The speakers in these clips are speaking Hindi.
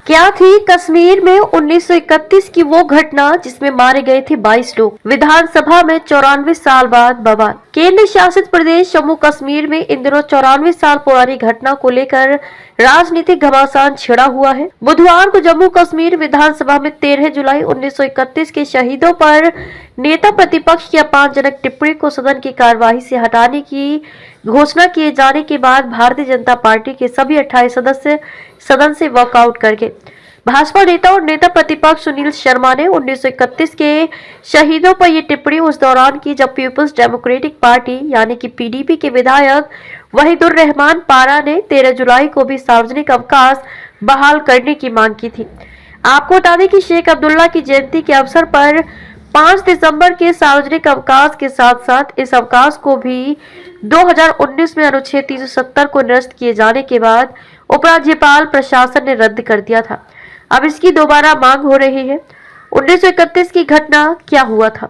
क्या थी कश्मीर में 1931 की वो घटना जिसमें मारे गए थे 22 लोग। विधानसभा में 94 साल बाद बवाल। केंद्र शासित प्रदेश जम्मू कश्मीर में इन दिनों 94 साल पुरानी घटना को लेकर राजनीतिक घमासान छिड़ा हुआ है। बुधवार को जम्मू कश्मीर विधानसभा में 13 जुलाई 1931 के शहीदों पर नेता प्रतिपक्ष की अपमानजनक टिप्पणी को सदन की कार्यवाही से हटाने की घोषणा किए जाने के बाद भारतीय जनता पार्टी के सभी 28 सदस्य सदन से वॉकआउट कर गए। भाजपा नेता और नेता प्रतिपक्ष सुनील शर्मा ने 1931 के शहीदों पर यह टिप्पणी उस दौरान की जब पीपुल्स डेमोक्रेटिक पार्टी यानी कि पीडीपी के विधायक वहीदुर रहमान पारा ने 13 जुलाई को भी सार्वजनिक अवकाश बहाल करने की मांग की थी। आपको बता दें कि शेख अब्दुल्ला की जयंती के अवसर पर 5 दिसंबर के सार्वजनिक अवकाश के साथ साथ इस अवकाश को भी 2019 में अनुच्छेद 370 को निरस्त किए जाने के बाद उपराज्यपाल प्रशासन ने रद्द कर दिया था। अब इसकी दोबारा मांग हो रही है। 1931 की घटना क्या हुआ था?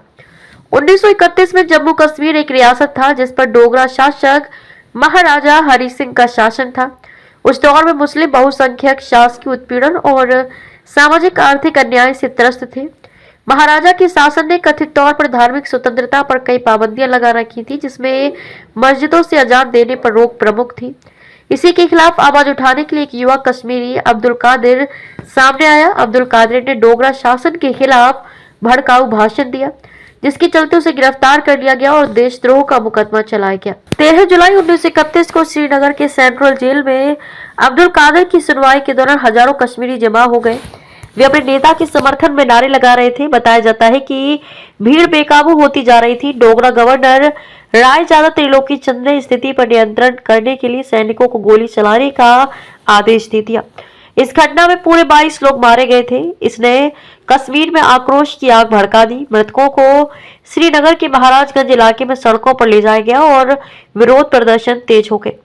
1931 में जम्मू कश्मीर एक रियासत था जिस पर डोगरा शासक महाराजा हरि सिंह का शासन था। उस दौर में मुस्लिम बहुसंख्यक शासकीय उत्पीड़न और सामाजिक आर्थिक अन्याय से त्रस्त थे। महाराजा के शासन ने कथित तौर पर धार्मिक स्वतंत्रता पर कई पाबंदियां लगा रखी थी, जिसमें मस्जिदों से अजान देने पर रोक प्रमुख थी। इसी के खिलाफ आवाज उठाने के लिए एक युवा कश्मीरी अब्दुल कादिर सामने आया। अब्दुल कादिर ने डोगरा शासन के खिलाफ भड़काऊ भाषण दिया, जिसके चलते उसे गिरफ्तार कर लिया गया और देशद्रोह का मुकदमा चलाया गया। 13 जुलाई 1931 को श्रीनगर के सेंट्रल जेल में अब्दुल कादिर की सुनवाई के दौरान हजारों कश्मीरी जमा हो गए। वे अपने नेता के समर्थन में नारे लगा रहे थे। बताया जाता है कि भीड़ बेकाबू होती जा रही थी। डोगरा गवर्नर रायजादा त्रिलोकी चंद ने स्थिति पर नियंत्रण करने के लिए सैनिकों को गोली चलाने का आदेश दे दिया। इस घटना में पूरे 22 लोग मारे गए थे। इसने कश्मीर में आक्रोश की आग भड़का दी। मृतकों को श्रीनगर के महाराजगंज इलाके में सड़कों पर ले जाया गया और विरोध प्रदर्शन तेज हो गए।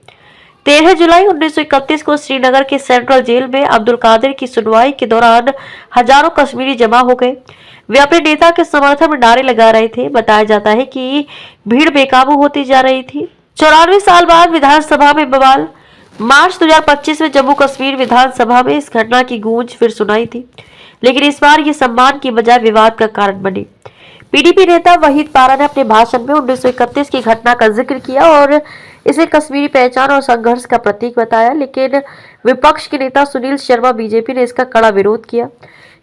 13 जुलाई 1931 को श्रीनगर के सेंट्रल जेल में अब्दुल कादिर की सुनवाई के दौरान हजारों कश्मीरी जमा हो गए। वे अपने नेता के समर्थन में नारे लगा रहे थे। बताया जाता है कि भीड़ बेकाबू होती जा रही थी। 94 साल बाद विधानसभा में बवाल। मार्च 2025 में जम्मू कश्मीर विधानसभा में इस घटना की गूंज फिर सुनाई थी, लेकिन इस बार ये सम्मान की बजाय विवाद का कारण बनी। पीडीपी नेता वहीद पारा ने अपने भाषण में 1931 की घटना का जिक्र किया और इसे कश्मीरी पहचान और संघर्ष का प्रतीक बताया, लेकिन विपक्ष के नेता सुनील शर्मा बीजेपी ने इसका कड़ा विरोध किया।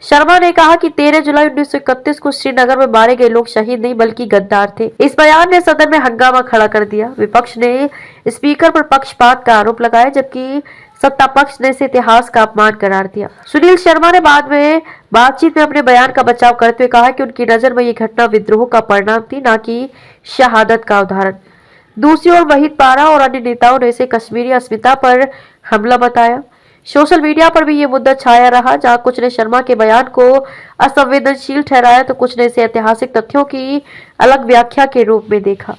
शर्मा ने कहा कि 13 जुलाई 1931 को श्रीनगर में मारे गए लोग शहीद नहीं बल्कि गद्दार थे। इस बयान ने सदन में हंगामा खड़ा कर दिया। विपक्ष ने स्पीकर पर पक्षपात का आरोप लगाया, जबकि सत्ता पक्ष ने इसे इतिहास का अपमान करार दिया। सुनील शर्मा ने बाद में बातचीत में अपने बयान का बचाव करते हुए कहा कि उनकी नजर में ये घटना विद्रोह का परिणाम थी, न कि शहादत का उदाहरण। दूसरी ओर वहीद पारा और अन्य नेताओं ने इसे कश्मीरी अस्मिता पर हमला बताया। सोशल मीडिया पर भी ये मुद्दा छाया रहा, जहां कुछ ने शर्मा के बयान को असंवेदनशील ठहराया तो कुछ ने इसे ऐतिहासिक तथ्यों की अलग व्याख्या के रूप में देखा।